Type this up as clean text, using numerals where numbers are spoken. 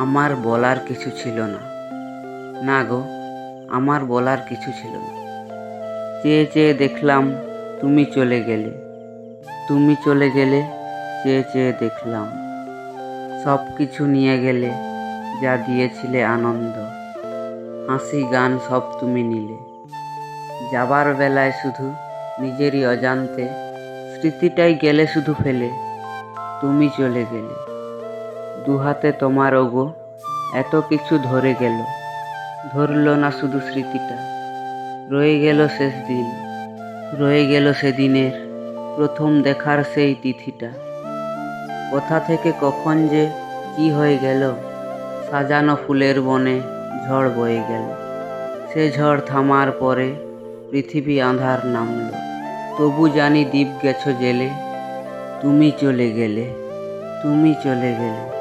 আমার বলার কিছু ছিল না। না গো, আমার বলার কিছু ছিল না। চেয়ে চেয়ে দেখলাম তুমি চলে গেলে। তুমি চলে গেলে, চেয়ে চেয়ে দেখলাম। সব কিছু নিয়ে গেলে, যা দিয়েছিলে আনন্দ। হাসি গান সব তুমি নিলে। যাবার বেলায় শুধু নিজেরই অজান্তে স্মৃতিটাই গেলে শুধু ফেলে। তুমি চলে গেলে, দুহাতে তোমার ওগো এত কিছু ধরে গেল। ধরল না শুধু স্মৃতিটা, রয়ে গেল শেষ দিন। রয়ে গেল সেদিনের প্রথম দেখার সেই তিথিটা। কোথা থেকে কখন যে কি হয়ে গেল, সাজানো ফুলের বনে ঝড় বয়ে গেল। সে ঝড় থামার পরে পৃথিবী আঁধার নামল। তবু জানি দ্বীপ গেছো জেলে। তুমি চলে গেলে, তুমি চলে গেলে।